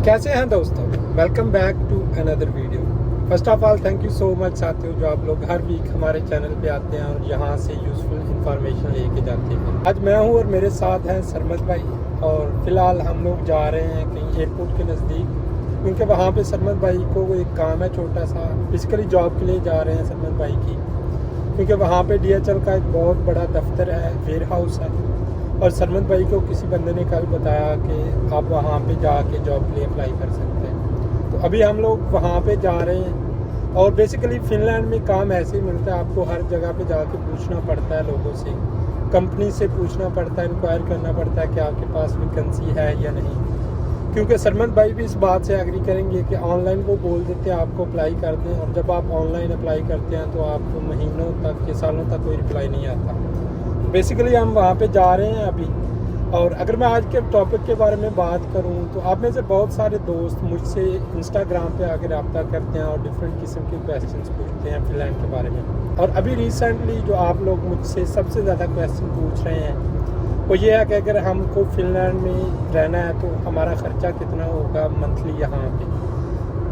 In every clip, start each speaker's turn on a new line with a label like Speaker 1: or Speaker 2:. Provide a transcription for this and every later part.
Speaker 1: कैसे हैं दोस्तों, welcome back to another video. First of all thank you so much साथियों, जो आप लोग हर वीक हमारे चैनल पे आते हैं और यहाँ से यूज़फुल इंफॉर्मेशन लेके जाते हैं। आज मैं हूँ और मेरे साथ हैं सरमद भाई, और फिलहाल हम लोग जा रहे हैं कहीं एयरपोर्ट के नज़दीक, क्योंकि वहाँ पे सरमद भाई को एक काम है छोटा सा, बेसिकली जॉब के लिए जा रहे हैं सरमद भाई की, क्योंकि वहाँ पे DHL का एक बहुत बड़ा दफ्तर है, वेयर हाउस है। और सरमद भाई को किसी बंदे ने कल बताया कि आप वहाँ पे जाके जॉब के लिए अप्लाई कर सकते हैं। तो अभी हम लोग वहाँ पे जा रहे हैं। और बेसिकली फ़िनलैंड में काम ऐसे ही मिलता है, आपको हर जगह पे जाके पूछना पड़ता है, लोगों से, कंपनी से पूछना पड़ता है, इंक्वायर करना पड़ता है कि आपके पास वैकेंसी है या नहीं। क्योंकि सरमद भाई भी इस बात से एग्री करेंगे कि ऑनलाइन वो बोल देते हैं आपको अप्लाई कर दें, और जब आप ऑनलाइन अप्लाई करते हैं तो आपको महीनों तक या सालों तक कोई रिप्लाई नहीं आता। बेसिकली हम वहाँ पे जा रहे हैं अभी। और अगर मैं आज के टॉपिक के बारे में बात करूँ तो आप में से बहुत सारे दोस्त मुझसे इंस्टाग्राम पे आकर रब्ता करते हैं और डिफरेंट किस्म के क्वेश्चंस पूछते हैं फ़िनलैंड के बारे में। और अभी रिसेंटली जो आप लोग मुझसे सबसे ज़्यादा क्वेश्चन पूछ रहे हैं वो ये है कि अगर हमको फ़िनलैंड में रहना है तो हमारा ख़र्चा कितना होगा मंथली यहाँ पे।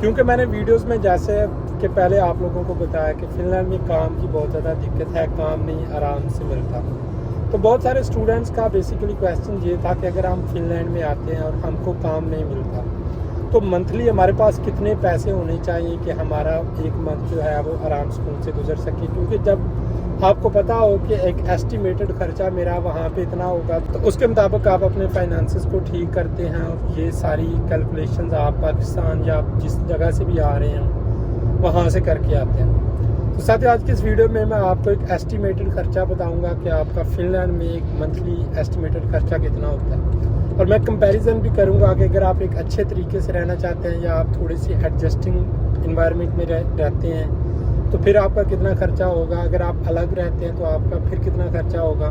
Speaker 1: क्योंकि मैंने वीडियोस में जैसे कि पहले आप लोगों को बताया कि फ़िनलैंड में काम की बहुत ज़्यादा दिक्कत है, काम नहीं आराम से मिलता। तो बहुत सारे स्टूडेंट्स का बेसिकली क्वेश्चन ये था कि अगर हम फ़िनलैंड में आते हैं और हमको काम नहीं मिलता तो मंथली हमारे पास कितने पैसे होने चाहिए कि हमारा एक मंथ जो है वो आराम सुकून से गुजर सके। क्योंकि जब आपको पता हो कि एक एस्टिमेटेड खर्चा मेरा वहाँ पे इतना होगा तो उसके मुताबिक आप अपने फाइनेंसेस को ठीक करते हैं, और ये सारी कैलकुलेशंस आप पाकिस्तान या आप जिस जगह से भी आ रहे हैं वहाँ से करके आते हैं। तो साथ ही आज की इस वीडियो में मैं आपको एक एस्टिमेटेड खर्चा बताऊंगा कि आपका फ़िनलैंड में एक मंथली एस्टिमेटेड खर्चा कितना होता है। और मैं कंपैरिजन भी करूंगा कि अगर आप एक अच्छे तरीके से रहना चाहते हैं या आप थोड़ी सी एडजस्टिंग इन्वायरमेंट में रहते हैं तो फिर आपका कितना खर्चा होगा, अगर आप अलग रहते हैं तो आपका फिर कितना खर्चा होगा।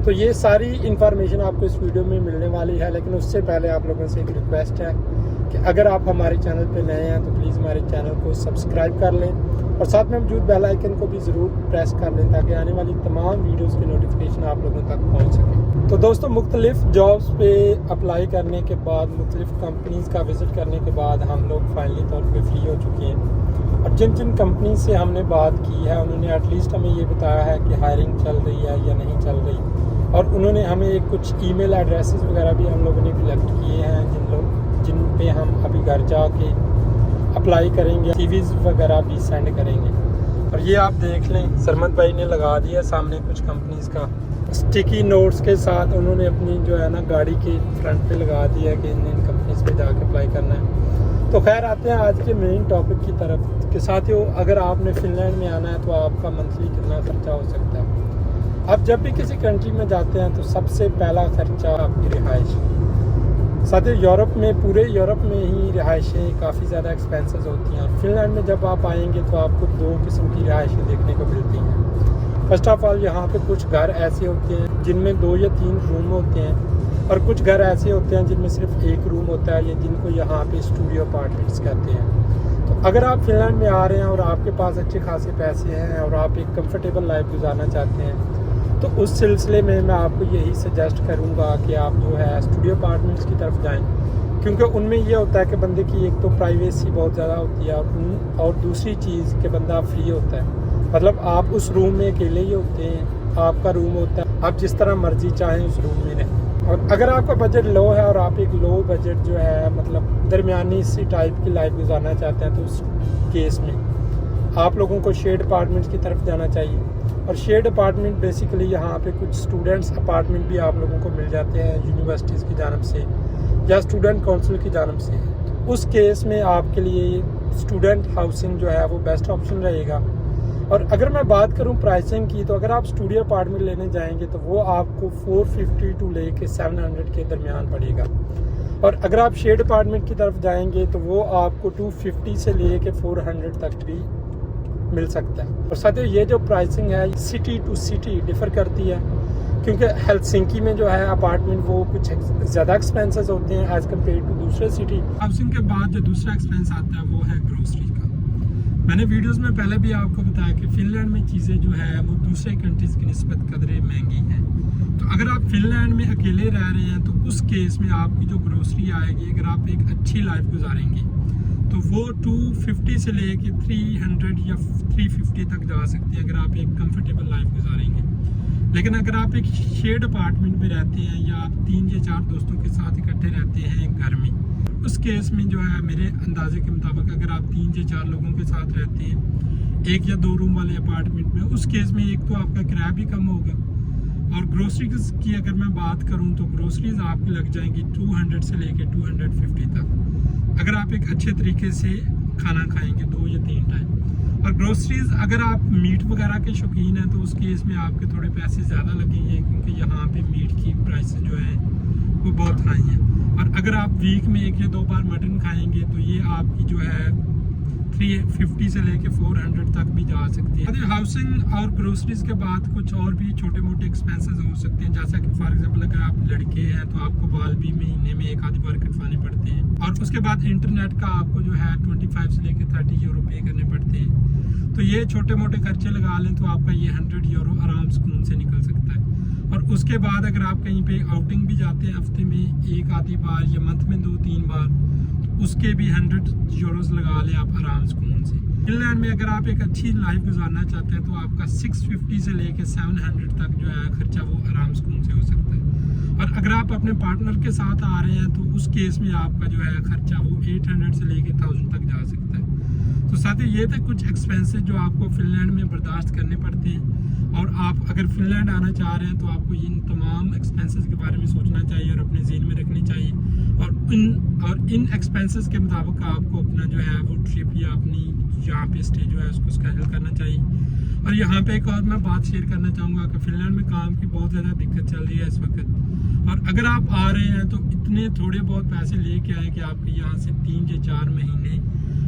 Speaker 1: तो ये सारी इन्फॉर्मेशन आपको इस वीडियो में मिलने वाली है। लेकिन उससे पहले आप लोगों से एक रिक्वेस्ट है कि अगर आप हमारे चैनल पर नए हैं तो प्लीज़ हमारे चैनल को सब्सक्राइब कर लें और साथ में मौजूद बेल आइकन को भी ज़रूर प्रेस कर लें ताकि आने वाली तमाम वीडियोस की नोटिफिकेशन आप लोगों तक पहुंच सके। तो दोस्तों, मुख्तलिफ जॉब्स पे अप्लाई करने के बाद, मुख्तलिफ कंपनीज़ का विज़िट करने के बाद हम लोग फाइनली तौर पे फ्री हो चुके हैं। और जिन जिन कंपनी से हमने बात की है उन्होंने एटलीस्ट हमें ये बताया है कि हायरिंग चल रही है या नहीं चल रही, और उन्होंने हमें कुछ ईमेल एड्रेसेस वगैरह भी हम लोगों ने कलेक्ट किए हैं जिन पे हम अभी घर जाके अप्लाई करेंगे, CVs वगैरह भी सेंड करेंगे। और ये आप देख लें, सरमद भाई ने लगा दिया सामने कुछ कंपनीज़ का स्टिकी नोट्स के साथ, उन्होंने अपनी जो है ना गाड़ी के फ्रंट पे लगा दिया कि इन कंपनीज़ पे जाके अप्लाई करना है। तो खैर आते हैं आज के मेन टॉपिक की तरफ कि साथियों, अगर आपने फ़िनलैंड में आना है तो आपका मंथली कितना ख़र्चा हो सकता है। आप जब भी किसी कंट्री में जाते हैं तो सबसे पहला ख़र्चा आपकी रिहाइश। साथियों, यूरोप में, पूरे यूरोप में ही रिहाइशें काफ़ी ज़्यादा एक्सपेंसेस होती हैं। और फ़िनलैंड में जब आप आएंगे तो आपको दो किस्म की रिहाइशें देखने को मिलती हैं। फर्स्ट ऑफ ऑल, यहाँ पे कुछ घर ऐसे होते हैं जिनमें 2 या 3 रूम होते हैं, और कुछ घर ऐसे होते हैं जिनमें सिर्फ 1 रूम होता है, या जिनको यहाँ पे स्टूडियो अपार्टमेंट्स कहते हैं। तो अगर आप फ़िनलैंड में आ रहे हैं और आपके पास अच्छे खासे पैसे हैं और आप एक कंफर्टेबल लाइफ गुजारना चाहते हैं तो उस सिलसिले में मैं आपको यही सजेस्ट करूंगा कि आप जो है स्टूडियो अपार्टमेंट्स की तरफ जाएं, क्योंकि उनमें ये होता है कि बंदे की एक तो प्राइवेसी बहुत ज़्यादा होती है, और दूसरी चीज़ कि बंदा फ्री होता है। मतलब आप उस रूम में अकेले ही होते हैं, आपका रूम होता है, आप जिस तरह मर्जी चाहें उस रूम में रहें। और अगर आपका बजट लो है और आप एक लो बजट जो है मतलब दरमियानी सी टाइप की लाइफ गुजारना चाहते हैं तो उस केस में आप लोगों को शेड अपार्टमेंट्स की तरफ जाना चाहिए। और शेड अपार्टमेंट बेसिकली यहाँ पे कुछ स्टूडेंट्स अपार्टमेंट भी आप लोगों को मिल जाते हैं यूनिवर्सिटीज़ की जानब से या स्टूडेंट काउंसिल की जानब से। तो उस केस में आपके लिए स्टूडेंट हाउसिंग जो है वो बेस्ट ऑप्शन रहेगा। और अगर मैं बात करूँ प्राइसिंग की, तो अगर आप स्टूडियो अपार्टमेंट लेने जाएंगे तो वो आपको 450 टू लेके 700 के दरमियान पड़ेगा। और अगर आप शेड अपार्टमेंट की तरफ जाएंगे तो वो आपको 250 से लेके 400 तक भी मिल सकता है। और साथियों, ये जो प्राइसिंग है सिटी टू सिटी डिफ़र करती है, क्योंकि हेलसिंकी में जो है अपार्टमेंट वो कुछ ज़्यादा एक्सपेंसेस होते हैं एज़ कम्पेयर टू दूसरे सिटी। हाउसिंग के बाद जो दूसरा एक्सपेंस आता है वो है ग्रोसरी का। मैंने वीडियोस में पहले भी आपको बताया कि फ़िनलैंड में चीज़ें जो है वो दूसरे कंट्रीज़ की निस्बत कदरे महंगी हैं। तो अगर आप फिनलैंड में अकेले रह रहे हैं तो उस केस में आपकी जो ग्रोसरी आएगी, अगर आप एक अच्छी लाइफ गुजारेंगे तो वो 250 से लेके 300 या 350 तक जा सकती है, अगर आप एक कंफर्टेबल लाइफ गुजारेंगे। लेकिन अगर आप एक शेयर्ड अपार्टमेंट में रहते हैं या आप 3 या 4 दोस्तों के साथ इकट्ठे रहते हैं एक घर में, उस केस में जो है मेरे अंदाजे के मुताबिक अगर आप 3 या 4 लोगों के साथ रहते हैं 1 या 2 रूम वाले अपार्टमेंट में, उस केस में एक तो आपका किराया भी कम होगा, और ग्रोसरीज की अगर मैं बात करूं तो ग्रोसरीज आपकी लग जाएंगी 200 से लेके 250 तक, अगर आप एक अच्छे तरीके से खाना खाएंगे 2 या 3 टाइम। और ग्रोसरीज अगर आप मीट वगैरह के शौकीन हैं तो उस केस में आपके थोड़े पैसे ज़्यादा लगेंगे, क्योंकि यहाँ पे मीट की प्राइस जो है वो बहुत हाई है। और अगर आप वीक में 1 या 2 बार मटन खाएंगे तो ये आपकी जो है 350 से लेके 400 तक भी जा सकती है। हाउसिंग और ग्रोसरीज के बाद कुछ और भी छोटे मोटे एक्सपेंसेस हो सकते हैं, जैसा कि फॉर एग्जांपल अगर आप लड़के हैं तो आपको बाल भी महीने में 1 आधी बार कटवाने पड़ते हैं, और उसके बाद इंटरनेट का आपको जो है 25 से लेके 30 यूरो पे करने पड़ते हैं। तो ये छोटे मोटे खर्चे लगा लें तो आपका ये 100 यूरो आराम सुकून से निकल सकता है। और उसके बाद अगर आप कहीं पे आउटिंग भी जाते हैं हफ्ते में 1 आधी बार या मंथ में 2-3 बार, उसके भी 100 यूरोस लगा लें आप आराम सुकून से। फिनलैंड में अगर आप एक अच्छी लाइफ गुजारना चाहते हैं तो आपका 650 से लेके 700 तक जो है खर्चा वो आराम सुकून से हो सकता है। और अगर आप अपने पार्टनर के साथ आ रहे हैं तो उस केस में आपका जो है खर्चा वो 800 से लेके 1000 तक जा सकता है। तो साथ ही ये थे कुछ एक्सपेंसेस जो आपको फिनलैंड में बर्दाश्त करने पड़ते हैं, और आप अगर फिनलैंड आना चाह रहे हैं तो आपको इन तमाम एक्सपेंसेस के बारे में सोचना चाहिए और अपने ज़हन में रखने चाहिए, और इन एक्सपेंसेस के मुताबिक आपको अपना जो है वो ट्रिप या अपनी यहाँ पे स्टे जो है उसको स्केड्यूल करना चाहिए। और यहाँ पे एक और मैं बात शेयर करना चाहूँगा कि फिनलैंड में काम की बहुत ज़्यादा दिक्कत चल रही है इस वक्त, और अगर आप आ रहे हैं तो इतने थोड़े बहुत पैसे लेके आए कि आपके यहाँ से 3 या 4 महीने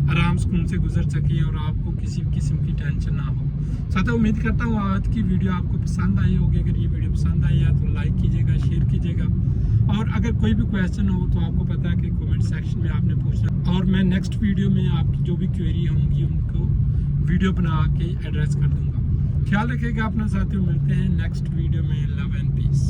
Speaker 1: आराम सुकून से गुजर सके और आपको किसी भी किस्म की टेंशन ना हो। साथ ही उम्मीद करता हूँ आज की वीडियो आपको पसंद आई होगी। अगर ये वीडियो पसंद आई है तो लाइक कीजिएगा, शेयर कीजिएगा, और अगर कोई भी क्वेश्चन हो तो आपको पता है कि कमेंट सेक्शन में आपने पूछना, और मैं नेक्स्ट वीडियो में आपकी जो भी क्वेरी होंगी उनको वीडियो बना के एड्रेस कर दूँगा। ख्याल रखिएगा अपना साथियों, मिलते हैं नेक्स्ट वीडियो में। Love and piece.